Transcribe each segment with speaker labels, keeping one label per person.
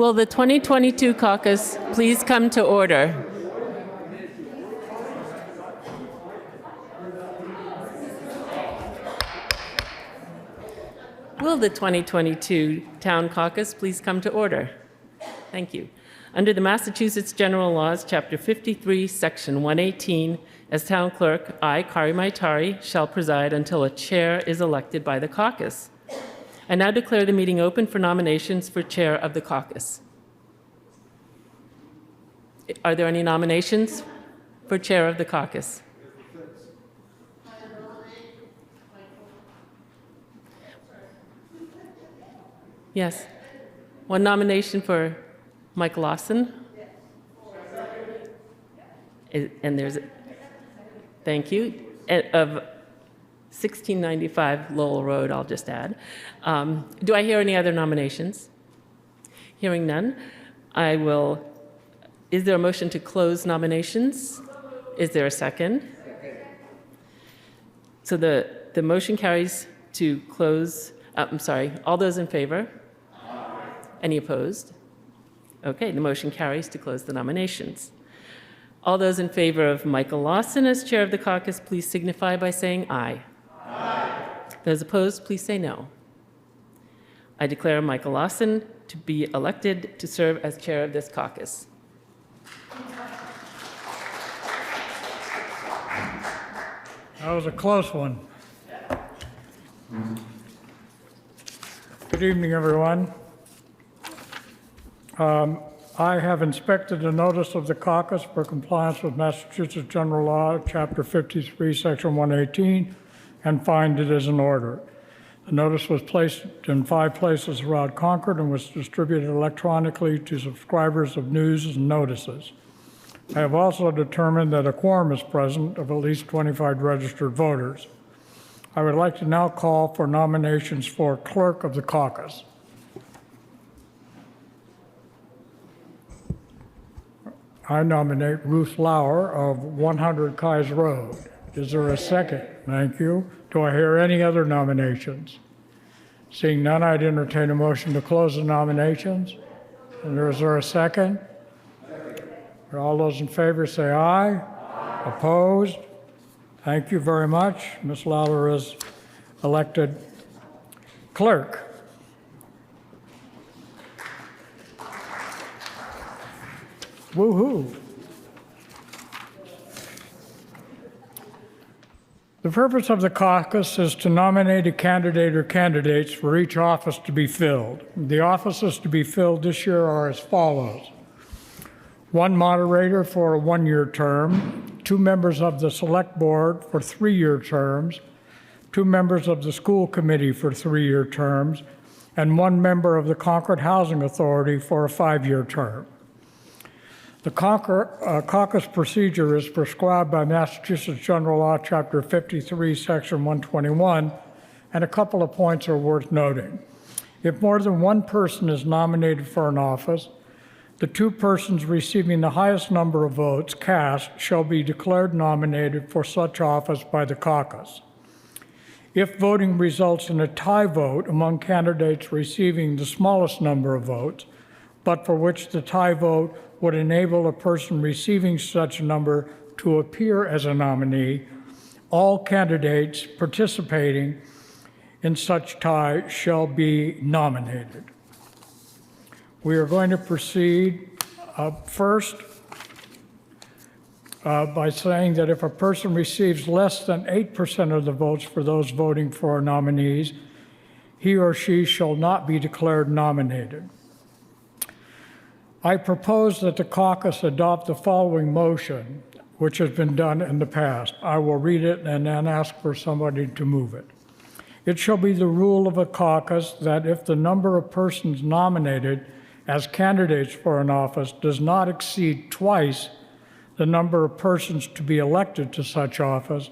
Speaker 1: Will the 2022 caucus please come to order? Will the 2022 Town Caucus please come to order? Thank you. Under the Massachusetts General Laws, Chapter 53, Section 118, as Town Clerk, I, Kari Maitari, shall preside until a chair is elected by the caucus. I now declare the meeting open for nominations for chair of the caucus. Are there any nominations for chair of the caucus? Yes. One nomination for Mike Lawson. And there's, thank you, of 1695 Lowell Road, I'll just add. Do I hear any other nominations? Hearing none, I will, is there a motion to close nominations? Is there a second? So the motion carries to close, I'm sorry, all those in favor? Any opposed? Okay, the motion carries to close the nominations. All those in favor of Michael Lawson as chair of the caucus, please signify by saying aye. Aye. Those opposed, please say no. I declare Michael Lawson to be elected to serve as chair of this caucus.
Speaker 2: That was a close one. Good evening, everyone. I have inspected the notice of the caucus for compliance with Massachusetts General Law, Chapter 53, Section 118, and find it is in order. The notice was placed in 5 places around Concord and was distributed electronically to subscribers of news and notices. I have also determined that a quorum is present of at least 25 registered voters. I would like to now call for nominations for clerk of the caucus. I nominate Ruth Lauer of 100 Kais Road. Is there a second? Thank you. Do I hear any other nominations? Seeing none, I'd entertain a motion to close the nominations. And is there a second? All those in favor say aye. Aye. Opposed? Thank you very much. Ms. Lauer is elected clerk. Woo-hoo. The purpose of the caucus is to nominate a candidate or candidates for each office to be filled. The offices to be filled this year are as follows. 1 moderator for a 1-year term, 2 members of the select board for 3-year terms, 2 members of the school committee for 3-year terms, and 1 member of the Concord Housing Authority for a 5-year term. The caucus procedure is prescribed by Massachusetts General Law, Chapter 53, Section 121, and a couple of points are worth noting. If more than 1 person is nominated for an office, the 2 persons receiving the highest number of votes cast shall be declared nominated for such office by the caucus. If voting results in a tie vote among candidates receiving the smallest number of votes, but for which the tie vote would enable a person receiving such a number to appear as a nominee, all candidates participating in such tie shall be nominated. We are going to proceed first by saying that if a person receives less than 8% of the votes for those voting for nominees, he or she shall not be declared nominated. I propose that the caucus adopt the following motion, which has been done in the past. I will read it and then ask for somebody to move it. It shall be the rule of a caucus that if the number of persons nominated as candidates for an office does not exceed twice the number of persons to be elected to such office,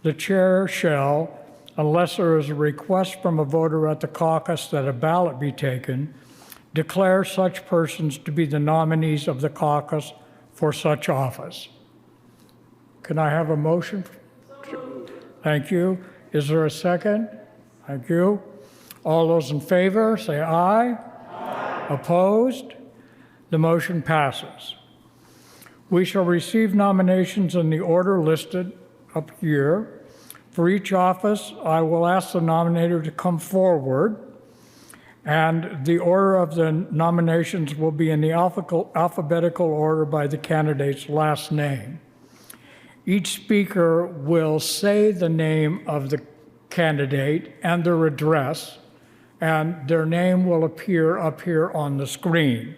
Speaker 2: the chair shall, unless there is a request from a voter at the caucus that a ballot be taken, declare such persons to be the nominees of the caucus for such office. Can I have a motion? Thank you. Is there a second? Thank you. All those in favor, say aye. Aye. Opposed? The motion passes. We shall receive nominations in the order listed up here. For each office, I will ask the nominator to come forward, and the order of the nominations will be in the alphabetical order by the candidate's last name. Each speaker will say the name of the candidate and their address, and their name will appear up here on the screen.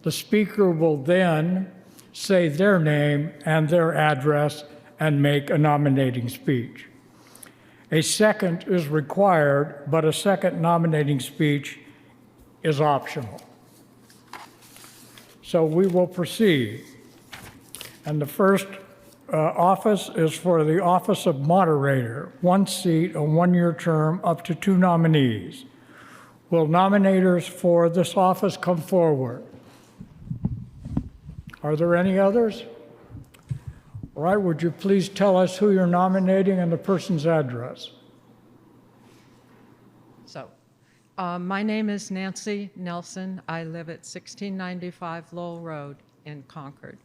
Speaker 2: The speaker will then say their name and their address and make a nominating speech. A second is required, but a second nominating speech is optional. So we will proceed. And the first office is for the office of moderator, 1 seat, a 1-year term, up to 2 nominees. Will nominators for this office come forward? Are there any others? All right, would you please tell us who you're nominating and the person's address?
Speaker 3: So, my name is Nancy Nelson. I live at 1695 Lowell Road in Concord.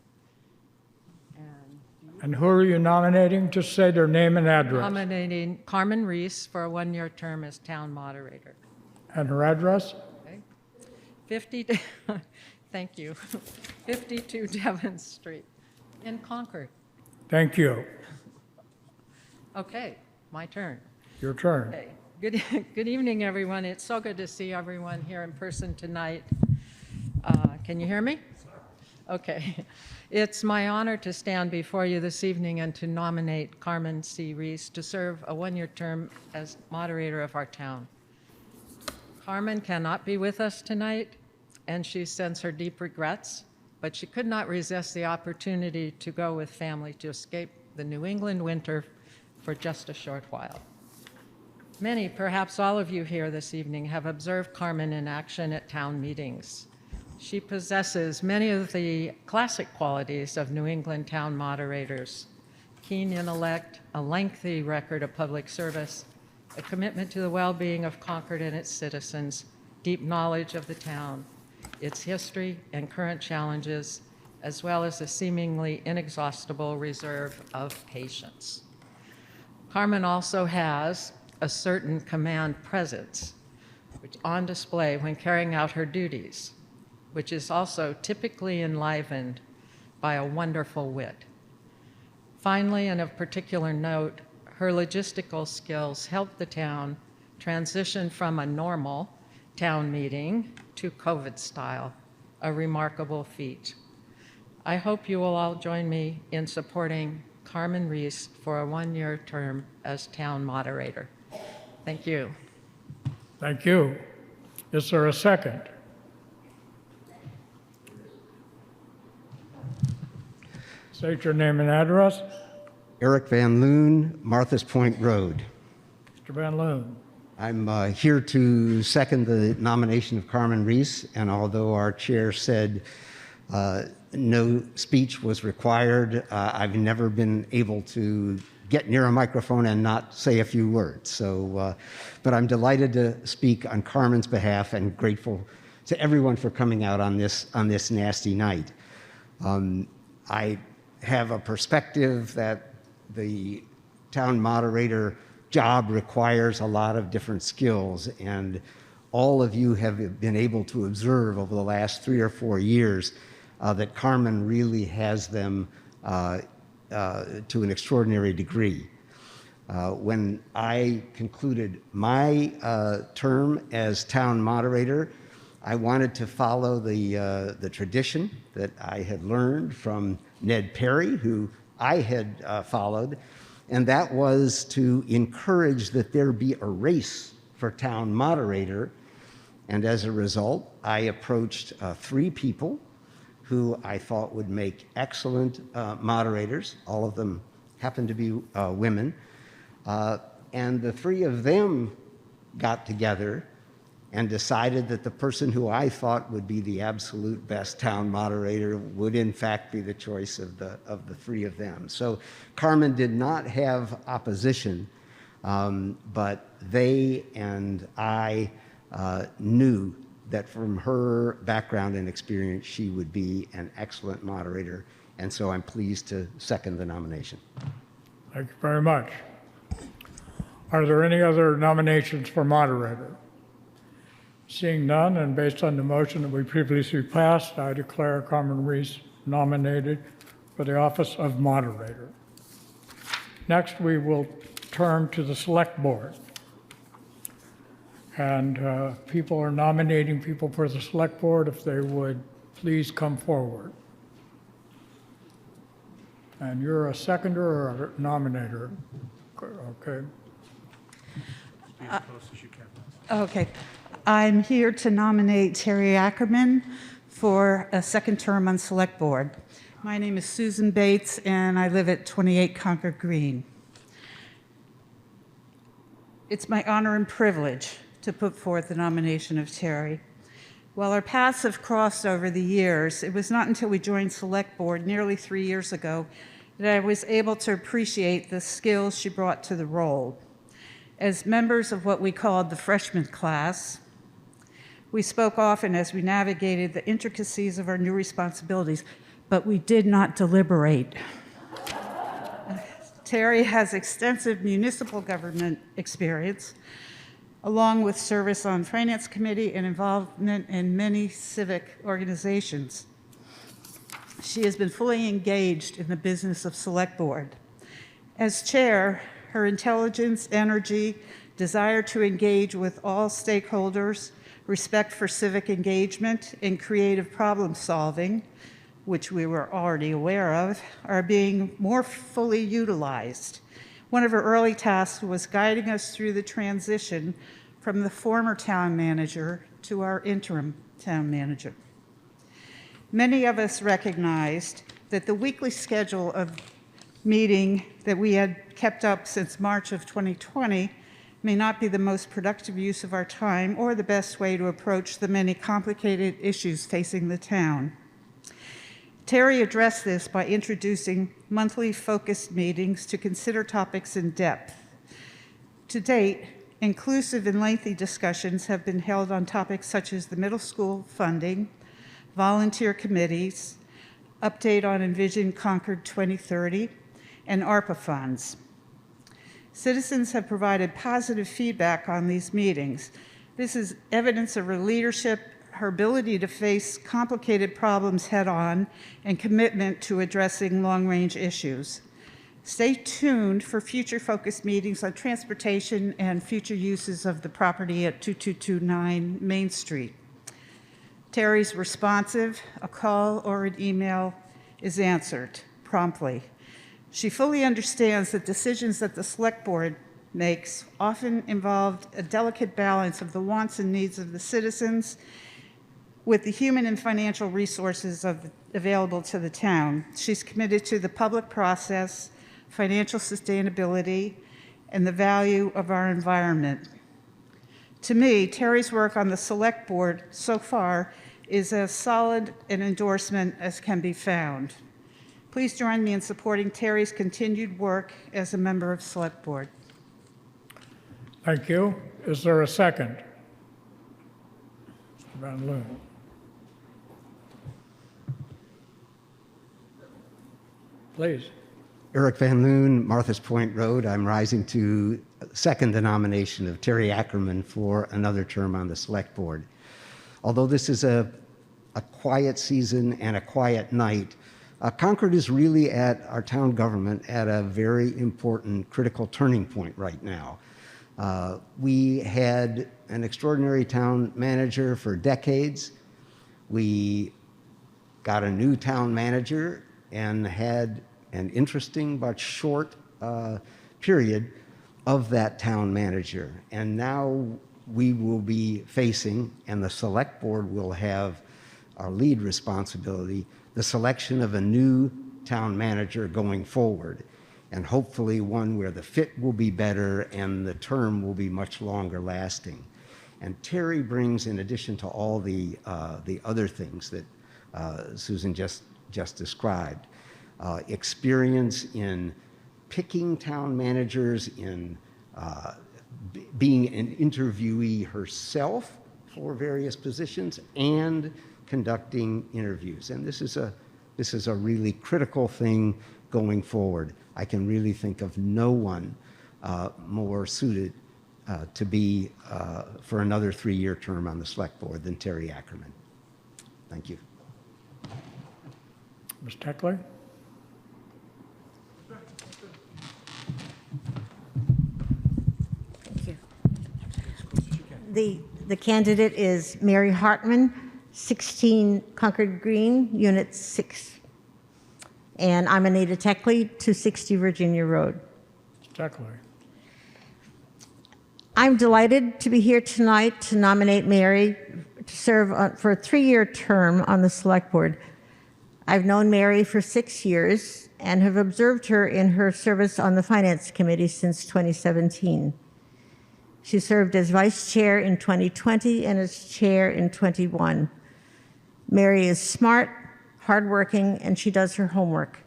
Speaker 2: And who are you nominating? Just say their name and address.
Speaker 3: Nominating Carmen Reese for a 1-year term as town moderator.
Speaker 2: And her address?
Speaker 3: Okay. 50, thank you. 52 Devon Street in Concord.
Speaker 2: Thank you.
Speaker 3: Okay, my turn.
Speaker 2: Your turn.
Speaker 3: Okay. Good evening, everyone. It's so good to see everyone here in person tonight. Can you hear me? Okay. It's my honor to stand before you this evening and to nominate Carmen C. Reese to serve a 1-year term as moderator of our town. Carmen cannot be with us tonight, and she sends her deep regrets, but she could not resist the opportunity to go with family to escape the New England winter for just a short while. Many, perhaps all of you here this evening, have observed Carmen in action at town meetings. She possesses many of the classic qualities of New England town moderators: keen intellect, a lengthy record of public service, a commitment to the well-being of Concord and its citizens, deep knowledge of the town, its history and current challenges, as well as a seemingly inexhaustible reserve of patience. Carmen also has a certain command presence, which on display when carrying out her duties, which is also typically enlivened by a wonderful wit. Finally, and of particular note, her logistical skills helped the town transition from a normal town meeting to COVID style, a remarkable feat. I hope you will all join me in supporting Carmen Reese for a 1-year term as town moderator. Thank you.
Speaker 2: Thank you. Is there a second? State your name and address.
Speaker 4: Eric Van Loon, Martha's Point Road.
Speaker 2: Mr. Van Loon.
Speaker 4: I'm here to second the nomination of Carmen Reese, and although our chair said no speech was required, I've never been able to get near a microphone and not say a few words. So, but I'm delighted to speak on Carmen's behalf and grateful to everyone for coming out on this nasty night. I have a perspective that the town moderator job requires a lot of different skills, and all of you have been able to observe over the last 3 or 4 years that Carmen really has them to an extraordinary degree. When I concluded my term as town moderator, I wanted to follow the tradition that I had learned from Ned Perry, who I had followed, and that was to encourage that there be a race for town moderator. And as a result, I approached 3 people who I thought would make excellent moderators. All of them happened to be women. And the 3 of them got together and decided that the person who I thought would be the absolute best town moderator would in fact be the choice of the 3 of them. So Carmen did not have opposition, but they and I knew that from her background and experience, she would be an excellent moderator. And so I'm pleased to second the nomination.
Speaker 2: Thank you very much. Are there any other nominations for moderator? Seeing none, and based on the motion that we previously passed, I declare Carmen Reese nominated for the office of moderator. Next, we will turn to the select board. And people are nominating people for the select board. If they would please come forward. And you're a seconder or a nominator? Okay.
Speaker 5: Okay. I'm here to nominate Terry Ackerman for a second term on Select Board. My name is Susan Bates, and I live at 28 Concord Green. It's my honor and privilege to put forth the nomination of Terry. While our paths have crossed over the years, it was not until we joined Select Board nearly 3 years ago that I was able to appreciate the skills she brought to the role. As members of what we called the freshman class, we spoke often as we navigated the intricacies of our new responsibilities, but we did not deliberate. Terry has extensive municipal government experience, along with service on Finance Committee and involvement in many civic organizations. She has been fully engaged in the business of Select Board. As chair, her intelligence, energy, desire to engage with all stakeholders, respect for civic engagement, and creative problem solving, which we were already aware of, are being more fully utilized. One of her early tasks was guiding us through the transition from the former town manager to our interim town manager. Many of us recognized that the weekly schedule of meeting that we had kept up since March of 2020 may not be the most productive use of our time or the best way to approach the many complicated issues facing the town. Terry addressed this by introducing monthly focused meetings to consider topics in depth. To date, inclusive and lengthy discussions have been held on topics such as the middle school funding, volunteer committees, update on Envision Concord 2030, and ARPA funds. Citizens have provided positive feedback on these meetings. This is evidence of her leadership, her ability to face complicated problems head-on, and commitment to addressing long-range issues. Stay tuned for future focused meetings on transportation and future uses of the property at 2229 Main Street. Terry's responsive. A call or an email is answered promptly. She fully understands that decisions that the Select Board makes often involve a delicate balance of the wants and needs of the citizens with the human and financial resources available to the town. She's committed to the public process, financial sustainability, and the value of our environment. To me, Terry's work on the Select Board so far is as solid an endorsement as can be found. Please join me in supporting Terry's continued work as a member of Select Board.
Speaker 2: Thank you. Is there a second? Mr. Van Loon. Please.
Speaker 4: Eric Van Loon, Martha's Point Road. I'm rising to second the nomination of Terry Ackerman for another term on the Select Board. Although this is a quiet season and a quiet night, Concord is really at our town government at a very important critical turning point right now. We had an extraordinary town manager for decades. We got a new town manager and had an interesting but short period of that town manager. And now we will be facing, and the Select Board will have our lead responsibility, the selection of a new town manager going forward, and hopefully one where the fit will be better and the term will be much longer lasting. And Terry brings, in addition to all the other things that Susan just described, experience in picking town managers, in being an interviewee herself for various positions and conducting interviews. And this is a really critical thing going forward. I can really think of no one more suited to be for another 3-year term on the select board than Terry Ackerman. Thank you.
Speaker 2: Ms. Techley?
Speaker 6: Thank you. The candidate is Mary Hartman, 16 Concord Green, Unit 6. And I'm Anita Techley, 260 Virginia Road.
Speaker 2: Ms. Techley?
Speaker 6: I'm delighted to be here tonight to nominate Mary to serve for a 3-year term on the Select Board. I've known Mary for 6 years and have observed her in her service on the Finance Committee since 2017. She served as Vice Chair in 2020 and as Chair in 21. Mary is smart, hardworking, and she does her homework.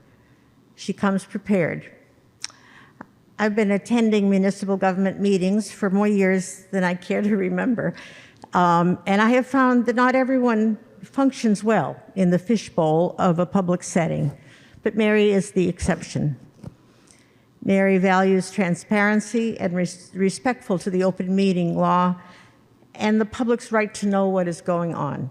Speaker 6: She comes prepared. I've been attending municipal government meetings for more years than I care to remember, and I have found that not everyone functions well in the fishbowl of a public setting, but Mary is the exception. Mary values transparency and respectful to the open meeting law and the public's right to know what is going on.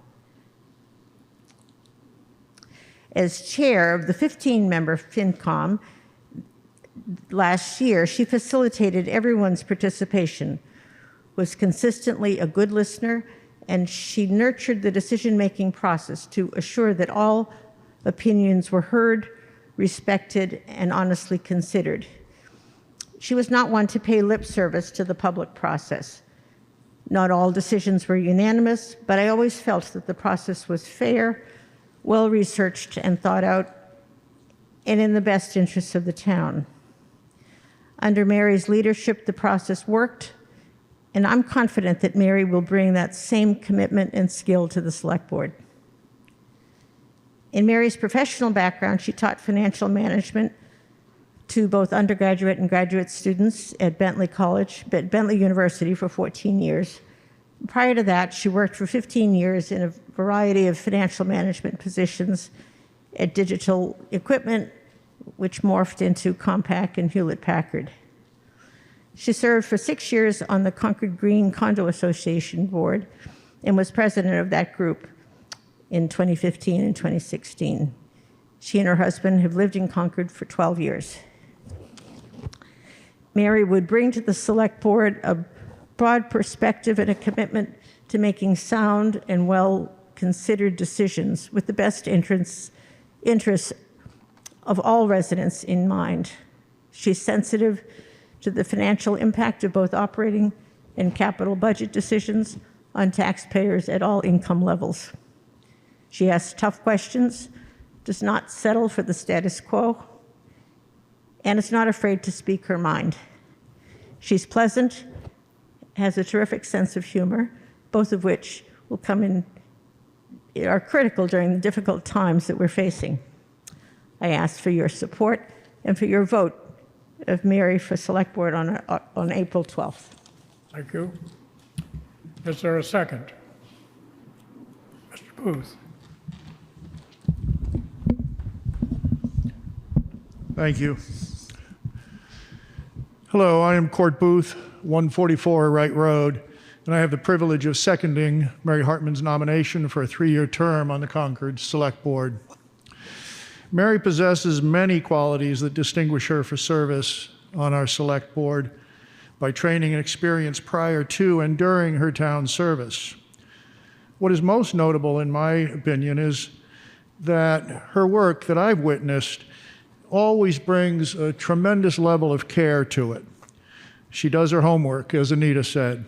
Speaker 6: As chair of the 15-member FinCom, last year, she facilitated everyone's participation, was consistently a good listener, and she nurtured the decision-making process to assure that all opinions were heard, respected, and honestly considered. She was not one to pay lip service to the public process. Not all decisions were unanimous, but I always felt that the process was fair, well-researched and thought out, and in the best interests of the town. Under Mary's leadership, the process worked, and I'm confident that Mary will bring that same commitment and skill to the Select Board. In Mary's professional background, she taught financial management to both undergraduate and graduate students at Bentley University for 14 years. Prior to that, she worked for 15 years in a variety of financial management positions at Digital Equipment, which morphed into Compaq and Hewlett-Packard. She served for 6 years on the Concord Green Condo Association board and was president of that group in 2015 and 2016. She and her husband have lived in Concord for 12 years. Mary would bring to the Select Board a broad perspective and a commitment to making sound and well-considered decisions with the best interests of all residents in mind. She's sensitive to the financial impact of both operating and capital budget decisions on taxpayers at all income levels. She asks tough questions, does not settle for the status quo, and is not afraid to speak her mind. She's pleasant, has a terrific sense of humor, both of which will are critical during the difficult times that we're facing. I ask for your support and for your vote of Mary for Select Board on April 12th.
Speaker 2: Thank you. Is there a second? Mr. Booth?
Speaker 7: Thank you. Hello, I am Court Booth, 144 Wright Road, and I have the privilege of seconding Mary Hartman's nomination for a 3-year term on the Concord Select Board. Mary possesses many qualities that distinguish her for service on our Select Board by training and experience prior to and during her town service. What is most notable, in my opinion, is that her work that I've witnessed always brings a tremendous level of care to it. She does her homework, as Anita said.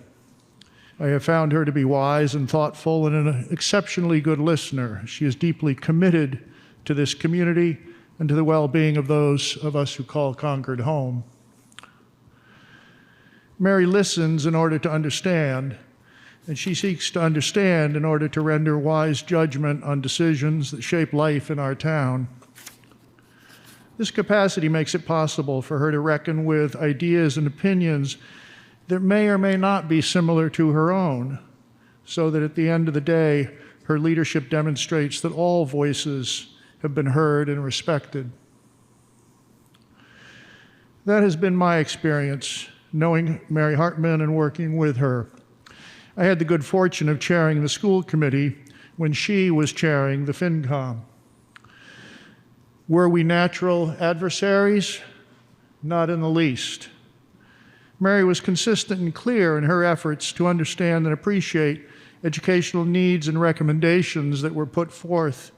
Speaker 7: I have found her to be wise and thoughtful and an exceptionally good listener. She is deeply committed to this community and to the well-being of those of us who call Concord home. Mary listens in order to understand, and she seeks to understand in order to render wise judgment on decisions that shape life in our town. This capacity makes it possible for her to reckon with ideas and opinions that may or may not be similar to her own, so that at the end of the day, her leadership demonstrates that all voices have been heard and respected. That has been my experience, knowing Mary Hartman and working with her. I had the good fortune of chairing the school committee when she was chairing the FinCom. Were we natural adversaries? Not in the least. Mary was consistent and clear in her efforts to understand and appreciate educational needs and recommendations that were put forth,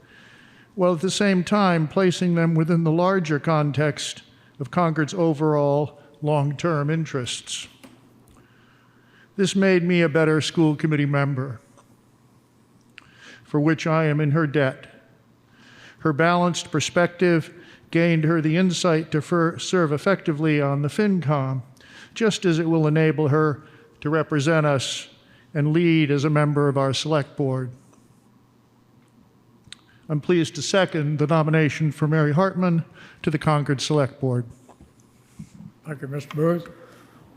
Speaker 7: while at the same time placing them within the larger context of Concord's overall long-term interests. This made me a better school committee member, for which I am in her debt. Her balanced perspective gained her the insight to serve effectively on the FinCom, just as it will enable her to represent us and lead as a member of our select board. I'm pleased to second the nomination for Mary Hartman to the Concord Select Board.
Speaker 2: Thank you, Mr. Booth.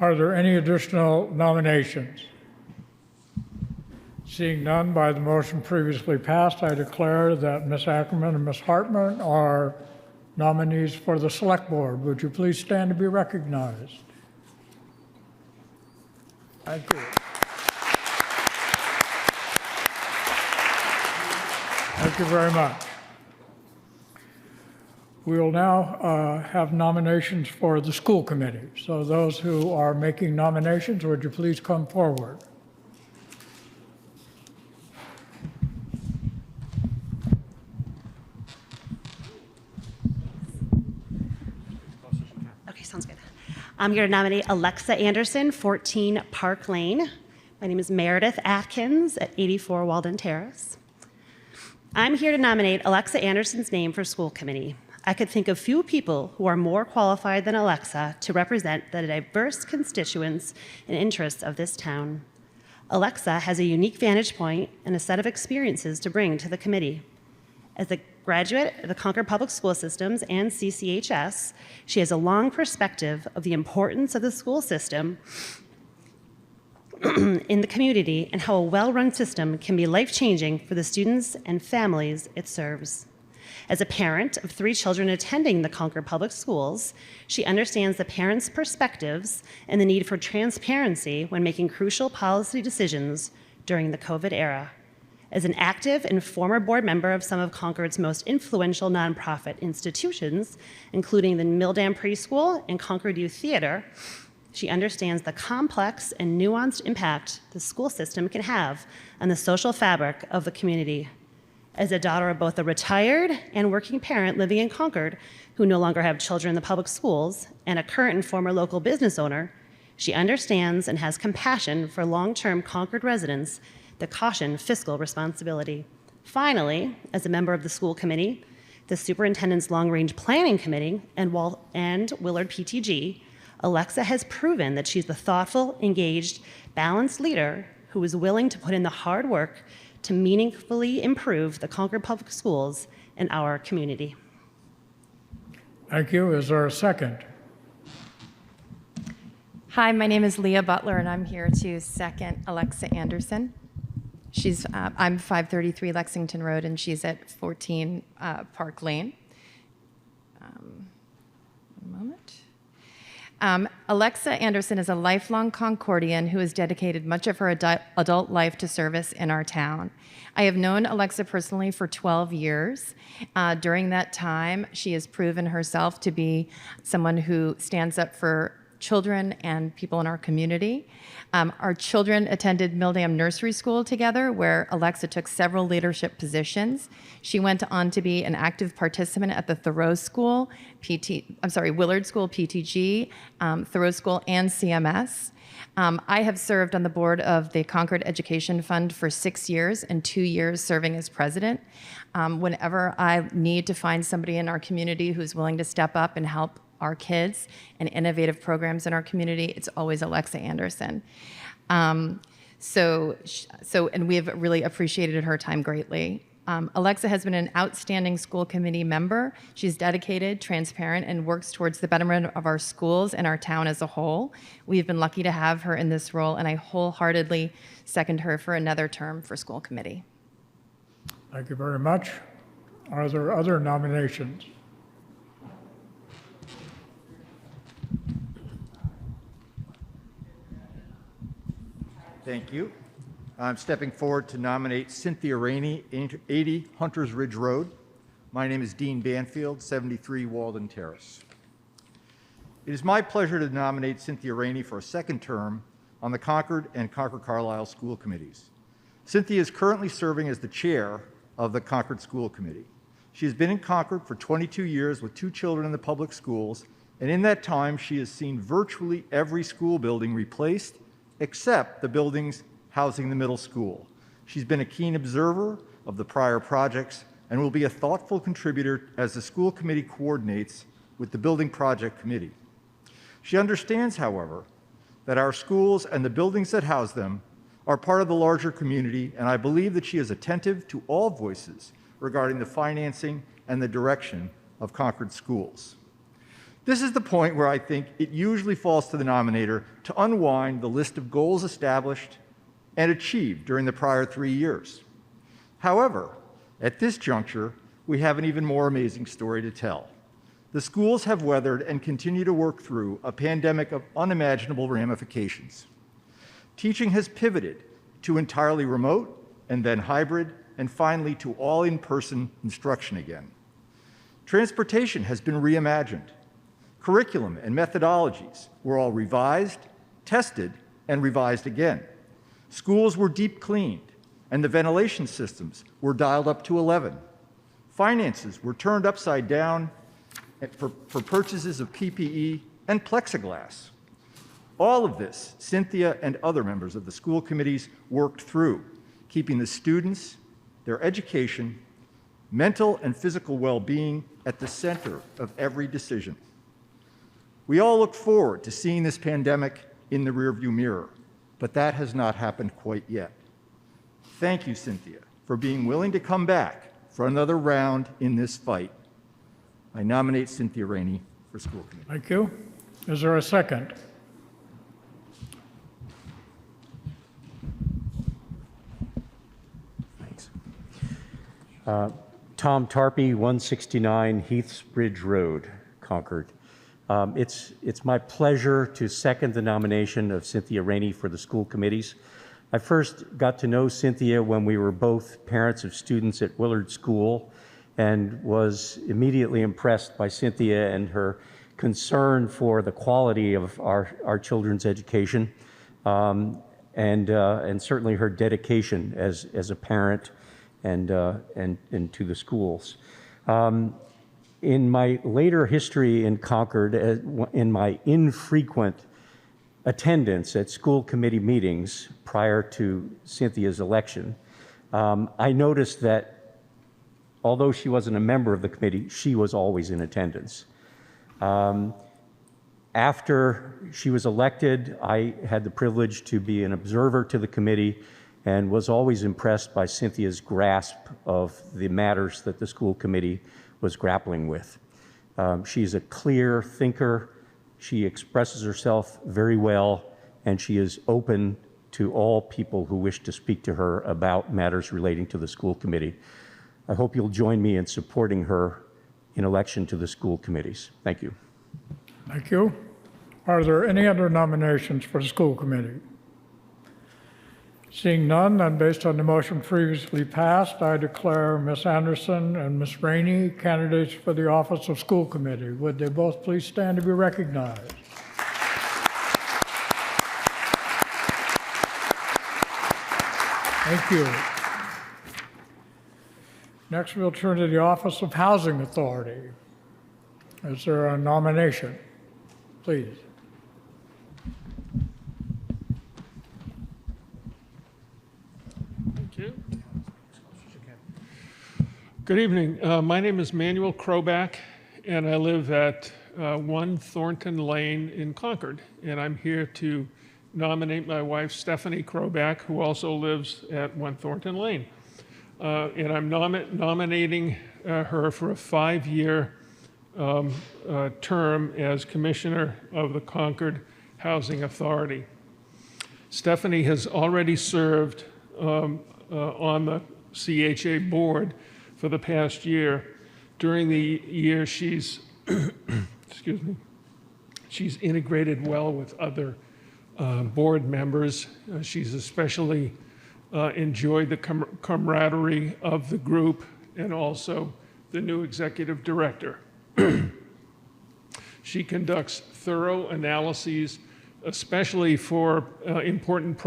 Speaker 2: Are there any additional nominations? Seeing none, by the motion previously passed, I declare that Ms. Ackerman and Ms. Hartman are nominees for the Select Board. Would you please stand to be recognized? Thank you. Thank you very much. We will now have nominations for the school committee. So those who are making nominations, would you please come forward?
Speaker 8: Okay, sounds good. I'm here to nominate Alexa Anderson, 14 Park Lane. My name is Meredith Atkins at 84 Walden Terrace. I'm here to nominate Alexa Anderson's name for school committee. I could think of few people who are more qualified than Alexa to represent the diverse constituents and interests of this town. Alexa has a unique vantage point and a set of experiences to bring to the committee. As a graduate of the Concord Public School Systems and CCHS, she has a long perspective of the importance of the school system in the community and how a well-run system can be life-changing for the students and families it serves. As a parent of 3 children attending the Concord Public Schools, she understands the parents' perspectives and the need for transparency when making crucial policy decisions during the COVID era. As an active and former board member of some of Concord's most influential nonprofit institutions, including the Milldam Preschool and Concord Youth Theater, she understands the complex and nuanced impact the school system can have on the social fabric of the community. As a daughter of both a retired and working parent living in Concord who no longer have children in the public schools, and a current and former local business owner, she understands and has compassion for long-term Concord residents that caution fiscal responsibility. Finally, as a member of the school committee, the superintendent's long-range planning committee, and Willard PTG, Alexa has proven that she's the thoughtful, engaged, balanced leader who is willing to put in the hard work to meaningfully improve the Concord Public Schools and our community.
Speaker 2: Thank you. Is there a second?
Speaker 9: Hi, my name is Leah Butler, and I'm here to second Alexa Anderson. I'm 533 Lexington Road, and she's at 14 Park Lane. One moment. Alexa Anderson is a lifelong Concordian who has dedicated much of her adult life to service in our town. I have known Alexa personally for 12 years. During that time, she has proven herself to be someone who stands up for children and people in our community. Our children attended Milldam Nursery School together, where Alexa took several leadership positions. She went on to be an active participant at the Willard School, PTG, Thoreau School, and CMS. I have served on the board of the Concord Education Fund for 6 years and 2 years serving as president. Whenever I need to find somebody in our community who's willing to step up and help our kids and innovative programs in our community, it's always Alexa Anderson. And we have really appreciated her time greatly. Alexa has been an outstanding school committee member. She's dedicated, transparent, and works towards the betterment of our schools and our town as a whole. We've been lucky to have her in this role, and I wholeheartedly second her for another term for school committee.
Speaker 2: Thank you very much. Are there other nominations?
Speaker 10: Thank you. I'm stepping forward to nominate Cynthia Rainey, 80 Hunters Ridge Road. My name is Dean Banfield, 73 Walden Terrace. It is my pleasure to nominate Cynthia Rainey for a second term on the Concord and Concord-Carlisle school committees. Cynthia is currently serving as the chair of the Concord School Committee. She has been in Concord for 22 years with 2 children in the public schools, and in that time she has seen virtually every school building replaced except the buildings housing the middle school. She's been a keen observer of the prior projects and will be a thoughtful contributor as the school committee coordinates with the building project committee. She understands, however, that our schools and the buildings that house them are part of the larger community, and I believe that she is attentive to all voices regarding the financing and the direction of Concord schools. This is the point where I think it usually falls to the nominator to unwind the list of goals established and achieved during the prior 3 years. However, at this juncture, we have an even more amazing story to tell. The schools have weathered and continue to work through a pandemic of unimaginable ramifications. Teaching has pivoted to entirely remote and then hybrid and finally to all in-person instruction again. Transportation has been reimagined. Curriculum and methodologies were all revised, tested, and revised again. Schools were deep cleaned, and the ventilation systems were dialed up to 11. Finances were turned upside down for purchases of PPE and plexiglass. All of this, Cynthia and other members of the school committees worked through, keeping the students, their education, mental and physical well-being at the center of every decision. We all look forward to seeing this pandemic in the rearview mirror, but that has not happened quite yet. Thank you, Cynthia, for being willing to come back for another round in this fight. I nominate Cynthia Rainey for school committee.
Speaker 2: Thank you. Is there a second?
Speaker 11: Thanks. Tom Tarpey, 169 Heaths Bridge Road, Concord. It's my pleasure to second the nomination of Cynthia Rainey for the school committees. I first got to know Cynthia when we were both parents of students at Willard School and was immediately impressed by Cynthia and her concern for the quality of our children's education and certainly her dedication as a parent and to the schools. In my later history in Concord, in my infrequent attendance at school committee meetings prior to Cynthia's election, I noticed that although she wasn't a member of the committee, she was always in attendance. After she was elected, I had the privilege to be an observer to the committee and was always impressed by Cynthia's grasp of the matters that the school committee was grappling with. She's a clear thinker, she expresses herself very well, and she is open to all people who wish to speak to her about matters relating to the school committee. I hope you'll join me in supporting her in election to the school committees. Thank you.
Speaker 2: Thank you. Are there any other nominations for the school committee? Seeing none, then based on the motion previously passed, I declare Ms. Anderson and Ms. Rainey candidates for the office of school committee. Would they both please stand to be recognized? Thank you. Next, we'll turn to the office of housing authority. Is there a nomination? Please.
Speaker 12: Good evening. My name is Manuel Krobak, and I live at 1 Thornton Lane in Concord. And I'm here to nominate my wife, Stephanie Krobak, who also lives at 1 Thornton Lane. and I'm nominating her for a 5-year term as Commissioner of the Concord Housing Authority. Stephanie has already served on the CHA board for the past year. During the year, she's excuse me, she's integrated well with other board members. She's especially enjoyed the camaraderie of the group and also the new executive director. She conducts thorough analyses, especially for important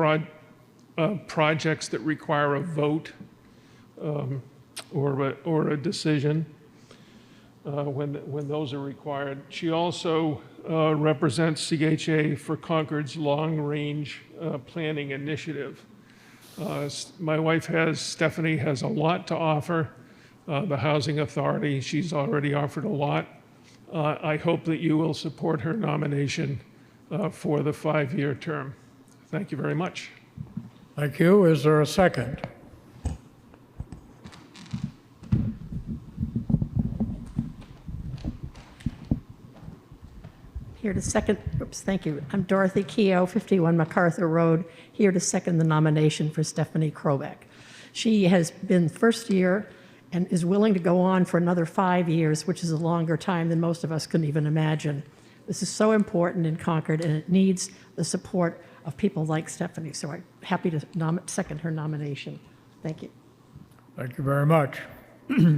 Speaker 12: projects that require a vote or a decision when those are required. She also represents CHA for Concord's long-range planning initiative. My wife Stephanie has a lot to offer the Housing Authority. She's already offered a lot. I hope that you will support her nomination for the 5-year term. Thank you very much.
Speaker 2: Thank you. Is there a second?
Speaker 13: Here to second, oops, thank you. I'm Dorothy Keough, 51 MacArthur Road, here to second the nomination for Stephanie Krobak. She has been first year and is willing to go on for another 5 years, which is a longer time than most of us can even imagine. This is so important in Concord, and it needs the support of people like Stephanie. So I'm happy to second her nomination. Thank you.
Speaker 2: Thank you very much.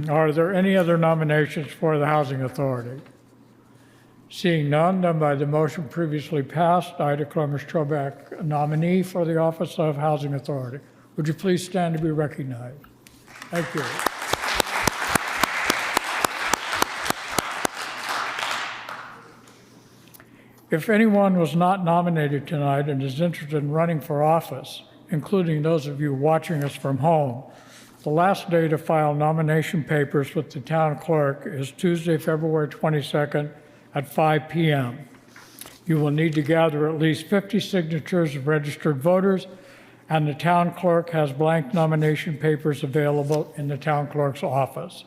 Speaker 2: Are there any other nominations for the Housing Authority? Seeing none, then by the motion previously passed, I declare Ms. Krobak a nominee for the office of Housing Authority. Would you please stand to be recognized? Thank you. If anyone was not nominated tonight and is interested in running for office, including those of you watching us from home, the last day to file nomination papers with the town clerk is Tuesday, February 22nd at 5 p.m. You will need to gather at least 50 signatures of registered voters, and the town clerk has blank nomination papers available in the town clerk's office.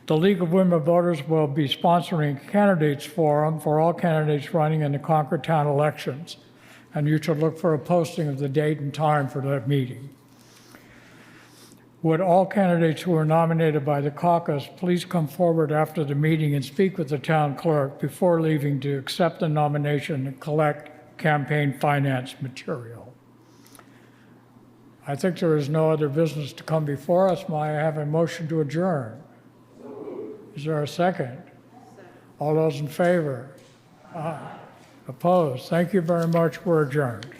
Speaker 2: The League of Women Voters will be sponsoring a candidates forum for all candidates running in the Concord town elections, and you should look for a posting of the date and time for that meeting. Would all candidates who are nominated by the caucus please come forward after the meeting and speak with the town clerk before leaving to accept the nomination and collect campaign finance material. I think there is no other business to come before us. May I have a motion to adjourn? Is there a second? All those in favor? Opposed? Thank you very much. We're adjourned.